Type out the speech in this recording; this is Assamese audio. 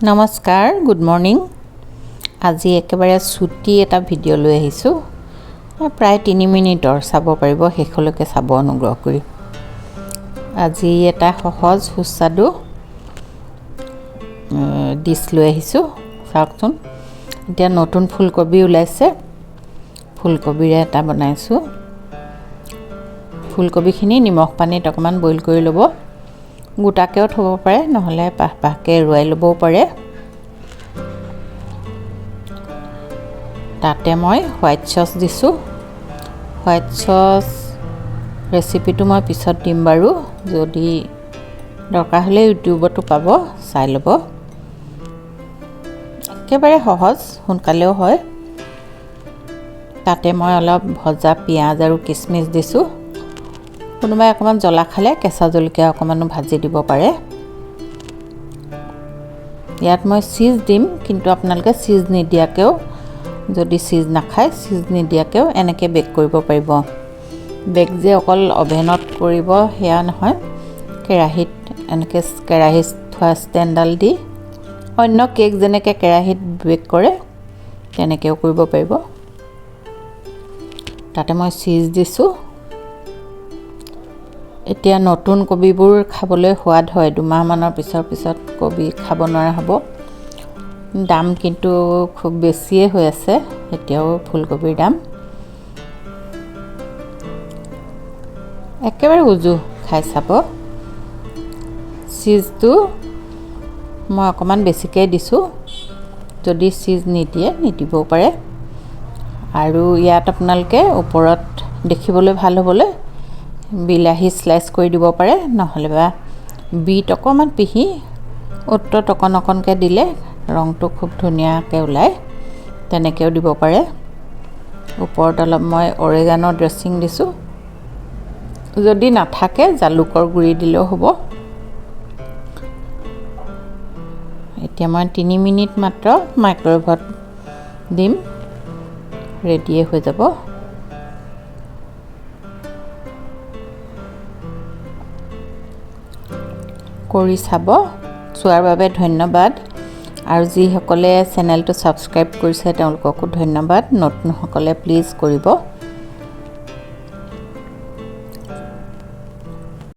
নমস্কাৰ গুড মৰ্নিং আজি একেবাৰে ছুটি এটা ভিডিঅ' লৈ আহিছোঁ প্ৰায় 3 মিনিটৰ চাব পাৰিব শেষলৈকে চাব অনুগ্ৰহ কৰি আজি এটা সহজ সুস্বাদু ডিশ লৈ আহিছোঁ চাওকচোন এতিয়া নতুন ফুলকবি ওলাইছে ফুলকবিৰে এটা বনাইছোঁ ফুলকবিখিনি নিমখ পানীত অকমান বইল কৰি ল'ব গোটাকেও থব পাৰে নহলে পাহকে ৰুৱাই ল'বও পাৰে তাতে মই হোৱাইট সস দিছো হোৱাইট সস ৰেচিপিটো মই পিছত দিম বাৰু যদি দৰকাৰ হলে ইউটিউবতো পাব চাই ল'ব একেবাৰে সহজ সোনকালেও হয় তাতে মই অলপ ভজা পিয়াজ আৰু কিচমিচ দিছো কোনোবাই অকমান জ্বলা খালে কেঁচা জলকীয়া অকমানো ভাজি দিব পাৰে ইয়াত মই চীজ দিম কিন্তু আপোনালোকে চীজ নিদিয়াকেও যদি চীজ নাখায় চীজ নিদিয়াকেও এনেকৈ বেক কৰিব পাৰিব বেক যে অকল অভেনত কৰিব হেয়া নহয় কেৰাহীত এনেকৈ কেৰাহীত থোৱা ষ্টেণ্ডাল দি অন্য কেক যেনেকৈ কেৰাহীত বেক কৰে তেনেকৈও কৰিব পাৰিব তাতে মই চীজ দিছোঁ এতিয়া নতুন কবিবোৰ খাবলৈ সোৱাদ হয় দুমাহ মানৰ পিছত কবি খাব নোৱাৰা হ'ব দাম কিন্তু খুব বেছিয়ে হৈ আছে এতিয়াও ফুলকবিৰ দাম একেবাৰে উজু খাই চাব চীজটো মই অকমান বেছিকৈ দিছোঁ যদি চীজ নিদিয়ে নিদিবও পাৰে আৰু ইয়াত আপোনালোকে ওপৰত দেখিবলৈ ভাল হ'বলৈ বিলাহী স্লাইস কৰি দিব পাৰে নহলে বা বিট অকমান পিহি অট্টত অকনকে দিলে ৰংটো খুব ধুনিয়াকৈ ওলাই তেনেকেও দিব পাৰে ওপৰত অলপ মই অৰেগানো ড্ৰেছিং দিছোঁ যদি নাথাকে জালুকৰ গুৰি দিলেও হ'ব এতিয়া মই 3 মিনিট মাত্ৰ মাইক্ৰৱেভত দিম ৰেডি হৈ যাব কৰি চাব চোৱাৰ বাবে ধন্যবাদ আৰু যি সকলে চেনেলটো সাবস্ক্ৰাইব কৰিছে তেওঁলোককো ধন্যবাদ নতুন সকলে প্লিজ কৰিব